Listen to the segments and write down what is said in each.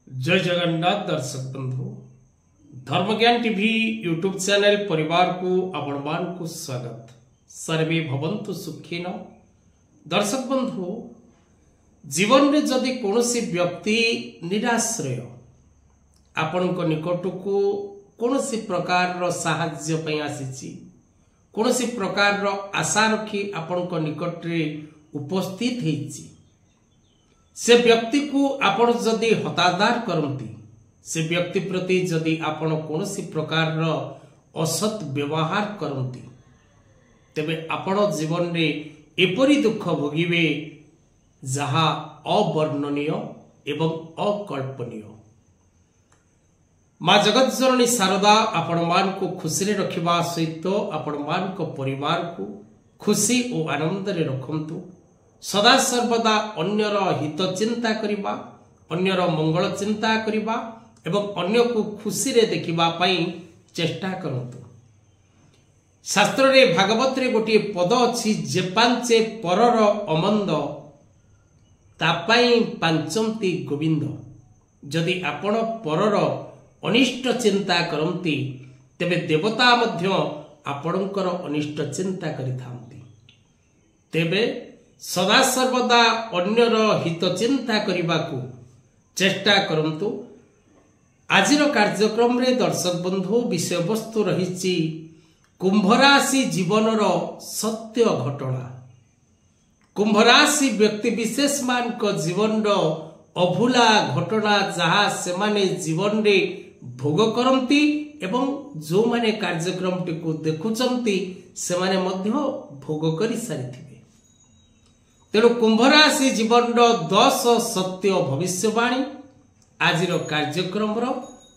जय जगन्नाथ दर्शक बंधु धर्मज्ञान टीवी यूट्यूब चैनल परिवार को आपण मान को स्वागत। सर्वे भवन्तु सुखिन। दर्शक बंधु जीवन में जदि कौनसी व्यक्ति निराश्रय आपण को निकट को कौनसी प्रकार रो साहाय्य पई आसीची, कौनसी प्रकार रो आशा रखी आपण को निकट रे उपस्थित हेची, से व्यक्ति को आपण जदि हतादार करती, से व्यक्ति प्रति जदि आपण कौनसी प्रकार रो असत व्यवहार करती, तेबे आपण जीवन रे एपरी दुख भोगिबे जहा अवर्णनीय एवं अकल्पनीय। माँ जगत जननी शारदा आपण मान को खुशी रे रखिबा सहित आपण मान को परिवार को खुशी और आनंद रे रखंतु। सदा सर्वदा अन्यर हित चिंता करिबा, अन्यर मंगल चिंता करिबा एवं अन्य को खुशी रे देखिबा पई चेष्टा करंतु। शास्त्र रे भागवत रे गोटे पद अछि, जे पांचे परर अमंद तापाई पांचंती गोविंद। जदि आपण परर अनिष्ट चिंता करंती, तेबे देवता मध्य आपणकर अनिष्ट चिंता करिथांती। तेबे सदा सर्वदा अन्यर हित चिंता करने चेष्टा करंतु। आजिर कार्यक्रम रे दर्शक बंधु विषय वस्तु रही कुंभ राशि जीवनर सत्य घटना। कुंभ राशि व्यक्ति विशेष मान को जीवन रो अभूला घटना जहा से माने जीवन रे भोग करंती एवं जो माने कार्यक्रम टी को देखुचंती से माने मध्य भोग करि सारिथिबे। तेणु कुंभ राशि जीवन 10 सत्य भविष्यवाणी आजिर कार्यक्रम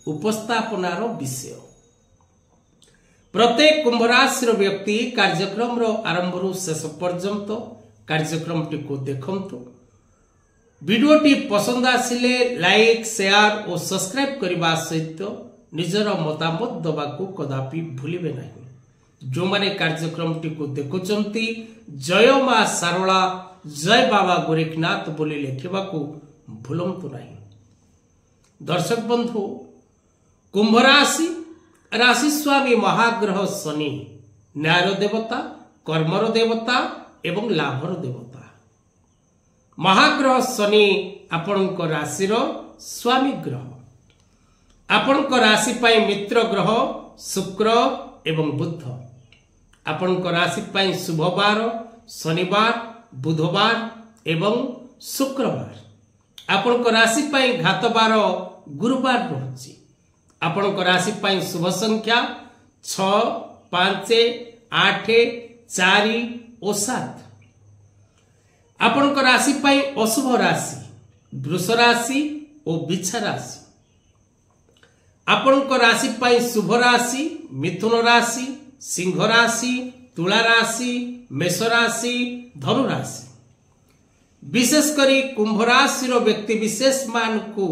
उपस्थापनार विषय। प्रत्येक कुंभ राशि व्यक्ति कार्यक्रम आरंभ शेष पर्यंत कार्यक्रम टी को देखंतु। वीडियोटी पसंद आसिले लाइक शेयर और सब्सक्राइब करने सहित निजर मतामत दबा को कदापि भूलिबे नहीं। जो माने कार्यक्रम टी को देखुचंती जय मां सारला जय बाबा गोरखनाथ बोली लिखा भूलंतु नहीं। दर्शक बंधु कुंभ राशि राशि स्वामी महाग्रह शनि न्यायर देवता, कर्मर देवता एवं लाभर देवता। महाग्रह शनि आपणक राशिर स्वामी ग्रह। आपणक राशि पाई मित्र ग्रह शुक्र एवं बुध। आपणक राशि पाई शुभ बार शनिवार, बुधवार एवं शुक्रवार। आपणक राशि पाई घात बार गुरुवार रहुछि। आपणक राशि पाई शुभ संख्या 6, 5, 8, 4 और 7। आपणक राशि पाई अशुभ राशि वृष राशि और बिच्छा राशि। आपणक राशि पाई शुभ राशि मिथुन राशि, सिंह राशि, तुला राशि, मेष राशि, धनु राशि। विशेष करी कुंभ राशि व्यक्ति विशेष मान को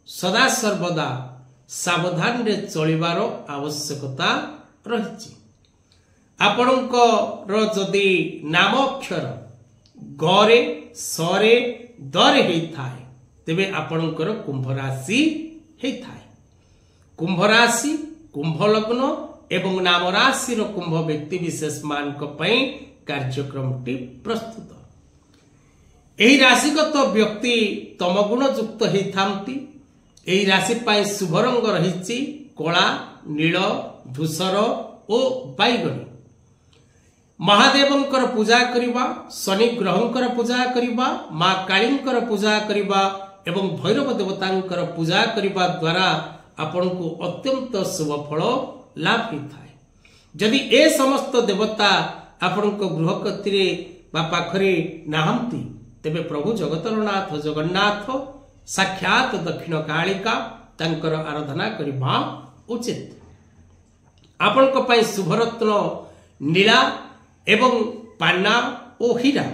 सदा सर्वदा सावधान रे चलिबार आवश्यकता रही। आपणकर जदि नाम अक्षर गरे सरे दरे होइथाय तेबे आपणकर कुंभ राशि होइथाय। कुंभ राशि, कुंभ लग्न एवं नाम राशि कुंभ व्यक्ति विशेष मान कार्यक्रम टी प्रस्तुत। एही राशिगत व्यक्ति तमगुण युक्त होइथांती। एही राशि पाई शुभ रंग रही कला, नील, धूसर और बैगनी। महादेवंकर पूजा करिबा, शनि ग्रहंकर पूजा करिबा, मां कालींकर पूजा करिबा एवं भैरव देवतांकर पूजा करिबा द्वारा आपण को अत्यंत शुभ फल लाभ होता है। जदि ए समस्त देवता आपण को गृह कतिरे बा पाखरे नाहंती, तेबे प्रभु जगतरनाथ जगन्नाथ साक्षात दक्षिण कालिका तांकर आराधना करिबा उचित। आपण को पई शुभ रत्न नीला एवं पाना ओ हीरा।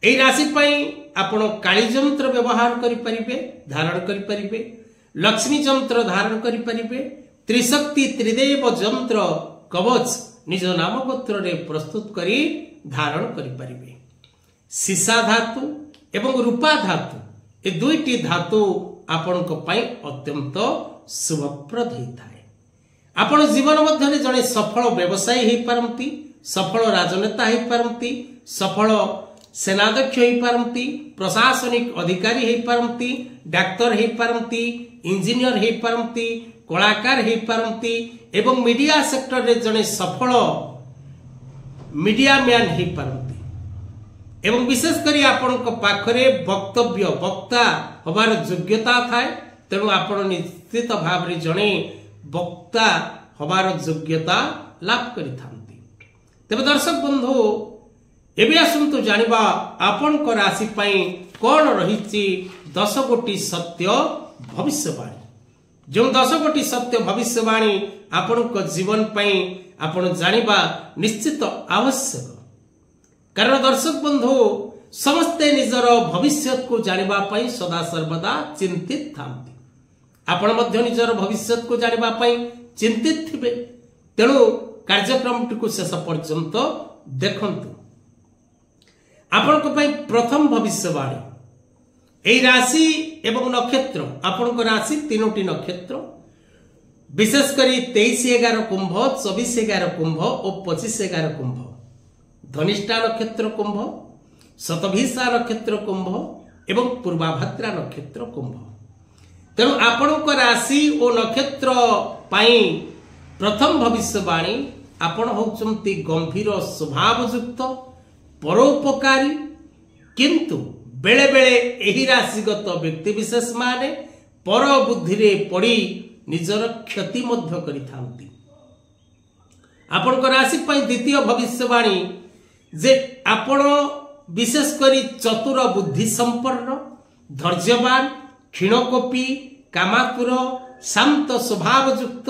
एई राशि पई आपण काली यंत्र व्यवहार करि परिबे, धारण करि परिबे, लक्ष्मी यंत्र धारण करि परिबे, त्रिशक्ति त्रिदेव यंत्र कवच निज नाम गोत्र रे प्रस्तुत करी धारण करि परिबे। सीसा धातु एवं रूपा धातु ए दुईटी धातु ଆପଣଙ୍କ ପାଇଁ ଅତ୍ୟନ୍ତ ଶୁଭପ୍ରଦ ହୋଇଥାଏ। ଆପଣ ଜୀବନ ମଧ୍ୟରେ ଜଣେ ସଫଳ ବ୍ୟବସାୟୀ ହୋଇପାରନ୍ତି, ସଫଳ ରାଜନେତା ହୋଇପାରନ୍ତି, ସଫଳ ସେନାଧ୍ୟକ୍ଷ ହୋଇପାରନ୍ତି, ପ୍ରଶାସନିକ ଅଧିକାରୀ ହୋଇପାରନ୍ତି, ଡାକ୍ତର ହୋଇପାରନ୍ତି, ଇଞ୍ଜିନିୟର ହୋଇପାରନ୍ତି, କଳାକାର ହୋଇପାରନ୍ତି ଏବଂ ମିଡିଆ ସେକ୍ଟରରେ ଜଣେ ସଫଳ ମିଡିଆ ମ୍ୟାନ୍ ହୋଇପାରନ୍ତି। ଏବଂ ବିଶେଷ କରି ଆପଣଙ୍କ ପାଖରେ ବକ୍ତା ହେବାର ଯୋଗ୍ୟତା ଥାଏ, ତେଣୁ ଆପଣ ନିଶ୍ଚିତ ଭାବରେ ଜଣେ ବକ୍ତା ହେବାର ଯୋଗ୍ୟତା ଲାଭ କରିଥାନ୍ତି। ତେବେ ଦର୍ଶକ ବନ୍ଧୁ, ଏବେ ଆସନ୍ତୁ ଜାଣିବା ଆପଣଙ୍କ ରାଶି ପାଇଁ କଣ ରହିଛି 10 ଗୋଟି ସତ୍ୟ ଭବିଷ୍ୟବାଣୀ। ଯେଉଁ 10 ଗୋଟି ସତ୍ୟ ଭବିଷ୍ୟବାଣୀ ଆପଣଙ୍କ ଜୀବନ ପାଇଁ ଆପଣ ଜାଣିବା ନିଶ୍ଚିତ ଆବଶ୍ୟକ। କାରଣ ଦର୍ଶକ ବନ୍ଧୁ, ସମସ୍ତେ ନିଜର ଭବିଷ୍ୟତକୁ ଜାଣିବା ପାଇଁ ସଦା ସର୍ବଦା ଚିନ୍ତିତ ଥାନ୍ତି। ଆପଣ ମଧ୍ୟ ନିଜର ଭବିଷ୍ୟତକୁ ଜାଣିବା ପାଇଁ ଚିନ୍ତିତ ଥିବେ, ତେଣୁ କାର୍ଯ୍ୟକ୍ରମଟିକୁ ଶେଷ ପର୍ଯ୍ୟନ୍ତ ଦେଖନ୍ତୁ। ଆପଣଙ୍କ ପାଇଁ ପ୍ରଥମ ଭବିଷ୍ୟବାଣୀ, ଏହି ରାଶି ଏବଂ ନକ୍ଷତ୍ର, ଆପଣଙ୍କ ରାଶି 3ଟି ନକ୍ଷତ୍ର, ବିଶେଷ କରି 23-11 କୁମ୍ଭ, 24-11 କୁମ୍ଭ ଓ 25-11 କୁମ୍ଭ, ଧନିଷ୍ଠା ନକ୍ଷତ୍ର କୁମ୍ଭ, ଶତଭିଷା ନକ୍ଷତ୍ର କୁମ୍ଭ ଏବଂ ପୂର୍ବାଭାଦ୍ରା ନକ୍ଷତ୍ର କୁମ୍ଭ। ତେଣୁ ଆପଣଙ୍କ ରାଶି ଓ ନକ୍ଷତ୍ର ପାଇଁ ପ୍ରଥମ ଭବିଷ୍ୟବାଣୀ, ଆପଣ ହେଉଛନ୍ତି ଗମ୍ଭୀର ସ୍ୱଭାବଯୁକ୍ତ, ପରୋପକାରୀ, କିନ୍ତୁ ବେଳେ ବେଳେ ଏହି ରାଶିଗତ ବ୍ୟକ୍ତିବିଶେଷ ମାନେ ପର ବୁଦ୍ଧିରେ ପଡ଼ି ନିଜର କ୍ଷତି ମଧ୍ୟ କରିଥାନ୍ତି। ଆପଣଙ୍କ ରାଶି ପାଇଁ ଦ୍ୱିତୀୟ ଭବିଷ୍ୟବାଣୀ ଯେ ଆପଣ ବିଶେଷ କରି ଚତୁର ବୁଦ୍ଧି ସମ୍ପନ୍ନ, ଧୈର୍ଯ୍ୟବାନ, କ୍ଷୀଣକୋପୀ, କାମାତୁର, ଶାନ୍ତ ସ୍ୱଭାବଯୁକ୍ତ,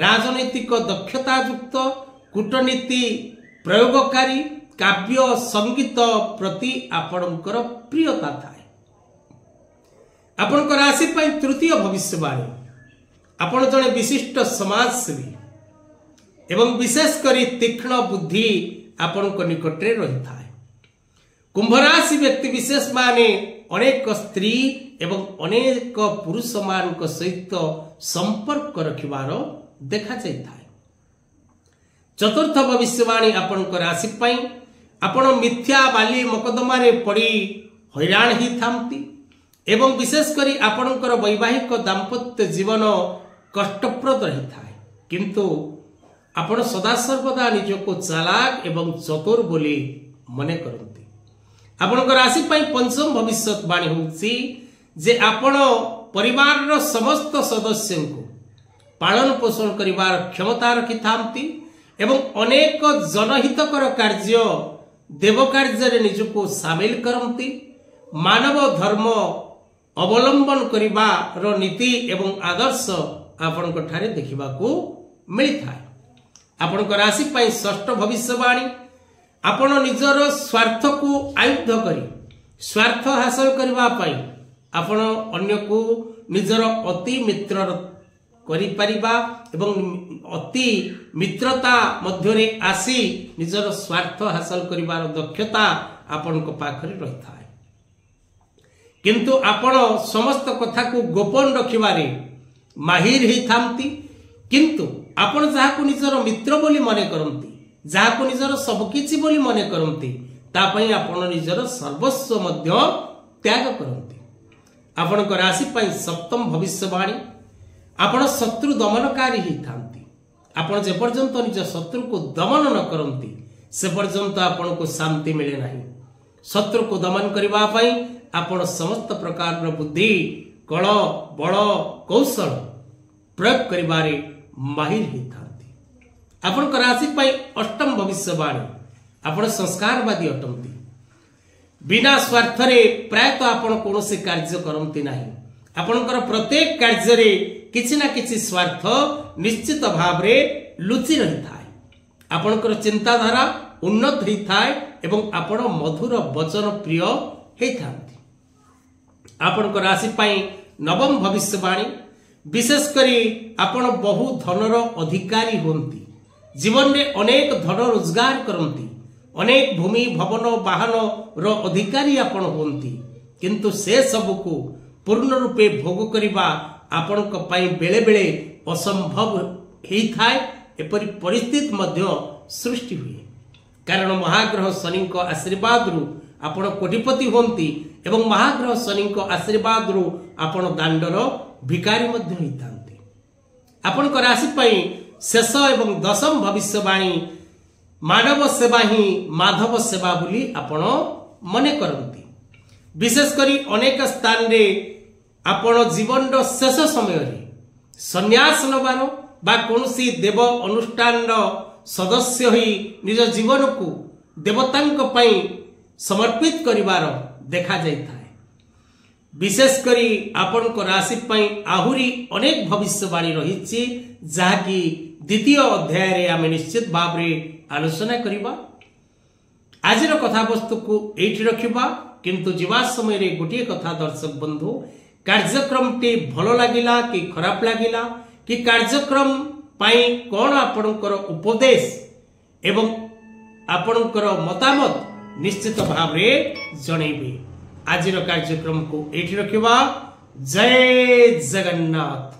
ରାଜନୈତିକ ଦକ୍ଷତାଯୁକ୍ତ, କୂଟନୀତି ପ୍ରୟୋଗକାରୀ, କାବ୍ୟ ସଙ୍ଗୀତ ପ୍ରତି ଆପଣଙ୍କର ପ୍ରିୟତା ଥାଏ। ଆପଣଙ୍କ ରାଶି ପାଇଁ ତୃତୀୟ ଭବିଷ୍ୟବାଣୀ, ଆପଣ ଜଣେ ବିଶିଷ୍ଟ ସମାଜସେବୀ ଏବଂ ବିଶେଷ କରି ତୀକ୍ଷ୍ଣ ବୁଦ୍ଧି ଆପଣଙ୍କ ନିକଟରେ ରହିଥାଏ। କୁମ୍ଭ ରାଶି ବ୍ୟକ୍ତି ବିଶେଷ ମାନେ ଅନେକ ସ୍ତ୍ରୀ ଏବଂ ଅନେକ ପୁରୁଷ ମାନଙ୍କ ସହିତ ସମ୍ପର୍କ ରଖିବାର ଦେଖାଯାଇଥାଏ। ଚତୁର୍ଥ ଭବିଷ୍ୟବାଣୀ ଆପଣଙ୍କ ରାଶି ପାଇଁ, ଆପଣ ମିଥ୍ୟା ବାଲି ମକଦ୍ଦମାରେ ପଡ଼ି ହଇରାଣ ହୋଇଥାନ୍ତି ଏବଂ ବିଶେଷ କରି ଆପଣଙ୍କର ବୈବାହିକ ଦାମ୍ପତ୍ୟ ଜୀବନ କଷ୍ଟପ୍ରଦ ରହିଥାଏ, କିନ୍ତୁ ଆପଣ ସଦାସର୍ବଦା ନିଜକୁ ଚାଲାକ ଏବଂ ଚତୁର ବୋଲି ମନେ କରନ୍ତି। ଆପଣଙ୍କ ରାଶି ପାଇଁ ପଞ୍ଚମ ଭବିଷ୍ୟବାଣୀ ହେଉଛି ଯେ ଆପଣ ପରିବାରର ସମସ୍ତ ସଦସ୍ୟଙ୍କୁ ପାଳନ ପୋଷଣ କରିବାର କ୍ଷମତା ରଖିଥାନ୍ତି ଏବଂ ଅନେକ ଜନହିତକର କାର୍ଯ୍ୟ ଦେବ କାର୍ଯ୍ୟରେ ନିଜକୁ ସାମିଲ କରନ୍ତି। ମାନବ ଧର୍ମ ଅବଲମ୍ବନ କରିବାର ନୀତି ଏବଂ ଆଦର୍ଶ ଆପଣଙ୍କ ଠାରେ ଦେଖିବାକୁ ମିଳିଥାଏ। ଆପଣଙ୍କ ରାଶି ପାଇଁ ଷଷ୍ଠ ଭବିଷ୍ୟବାଣୀ, ଆପଣ ନିଜର ସ୍ୱାର୍ଥକୁ ଆୟୁଧ କରି ସ୍ୱାର୍ଥ ହାସଲ କରିବା ପାଇଁ ଆପଣ ଅନ୍ୟକୁ ନିଜର ଅତି ମିତ୍ର କରିପାରିବା ଏବଂ ଅତି ମିତ୍ରତା ମଧ୍ୟରେ ଆସି ନିଜର ସ୍ୱାର୍ଥ ହାସଲ କରିବାର ଦକ୍ଷତା ଆପଣଙ୍କ ପାଖରେ ରହିଥାଏ। କିନ୍ତୁ ଆପଣ ସମସ୍ତ କଥାକୁ ଗୋପନ ରଖିବାରେ ମାହିର ହେଇଥାନ୍ତି, କିନ୍ତୁ ଆପଣ ଯାହାକୁ ନିଜର ମିତ୍ର ବୋଲି ମନେ କରନ୍ତି, ଯାହାକୁ ନିଜର ସବୁକିଛି ବୋଲି ମନେ କରନ୍ତି, ତା ପାଇଁ ଆପଣ ନିଜର ସର୍ବସ୍ୱ ମଧ୍ୟ ତ୍ୟାଗ କରନ୍ତି। ଆପଣଙ୍କ ରାଶି ପାଇଁ ସପ୍ତମ ଭବିଷ୍ୟବାଣୀ, ଆପଣ ଶତ୍ରୁ ଦମନକାରୀ ହେଇଥାନ୍ତି। ଆପଣ ଯେପର୍ଯ୍ୟନ୍ତ ନିଜ ଶତ୍ରୁକୁ ଦମନ ନ କରନ୍ତି ସେ ପର୍ଯ୍ୟନ୍ତ ଆପଣଙ୍କୁ ଶାନ୍ତି ମିଳେ ନାହିଁ। ଶତ୍ରୁକୁ ଦମନ କରିବା ପାଇଁ ଆପଣ ସମସ୍ତ ପ୍ରକାରର ବୁଦ୍ଧି, କଳ, ବଳ, କୌଶଳ ପ୍ରୟୋଗ କରିବାରେ ମାହିର ହେଇଥାନ୍ତି। ଆପଣଙ୍କ ରାଶି ପାଇଁ ଅଷ୍ଟମ ଭବିଷ୍ୟବାଣୀ, ଆପଣ ସଂସ୍କାରବାଦୀ ଅଟନ୍ତି। ବିନା ସ୍ୱାର୍ଥରେ ପ୍ରାୟତଃ ଆପଣ କୌଣସି କାର୍ଯ୍ୟ କରନ୍ତି ନାହିଁ। ଆପଣଙ୍କର ପ୍ରତ୍ୟେକ କାର୍ଯ୍ୟରେ କିଛି ନା କିଛି ସ୍ୱାର୍ଥ ନିଶ୍ଚିତ ଭାବରେ ଲୁଚି ରହିଥାଏ। ଆପଣଙ୍କର ଚିନ୍ତାଧାରା ଉନ୍ନତ ହୋଇଥାଏ ଏବଂ ଆପଣ ମଧୁର ବଚନ ପ୍ରିୟ ହେଇଥାନ୍ତି। ଆପଣଙ୍କ ରାଶି ପାଇଁ ନବମ ଭବିଷ୍ୟବାଣୀ, ବିଶେଷ କରି ଆପଣ ବହୁ ଧନର ଅଧିକାରୀ ହୁଅନ୍ତି। ଜୀବନରେ ଅନେକ ଧନ ରୋଜଗାର କରନ୍ତି, ଅନେକ ଭୂମି ଭବନ ବାହନର ଅଧିକାରୀ ଆପଣ ହୁଅନ୍ତି, କିନ୍ତୁ ସେ ସବୁକୁ पूर्ण रूपे भोग करवा आपणक पई बेले बेले असंभव होता है। एपरी परिस्थिति मध्य सृष्टि हुए कारण महाग्रह शनि आशीर्वाद रु आपण कोटिपति होती एवं महाग्रह शनि आशीर्वाद रु आपण दांडर भिकारी मध्य होता आपण राशि पई शेष एवं दशम भविष्यवाणी मानव सेवा ही माधव सेवा बोली आपण मने करती। विशेष करी अनेक स्थान रे आपण जीवन शेष समय संन्यास नबार बा कोनसी देव अनुष्ठान सदस्य होई निज जीवन को देवतांक पई समर्पित करिवार देखा जाइथा है। विशेष करी आपण को राशि पई आहुरी अनेक भविष्यवाणी रही जहाँकि द्वितीय अध्याय रे आमे निश्चित भाव रे आलोचना करिबा। आजिर कथा वस्तु को एठी रखिबा किंतु जीवा समय रे गोटे कथा दर्शक बंधु कार्यक्रम टी भलो लागिला कि खराब लागिला कि कार्यक्रम पाई कौन आपणकर उपदेश एवं आपणकर मतामत निश्चित भाव रे जणैबे। आजिर कार्यक्रम को एठी रखिबा। जय जगन्नाथ।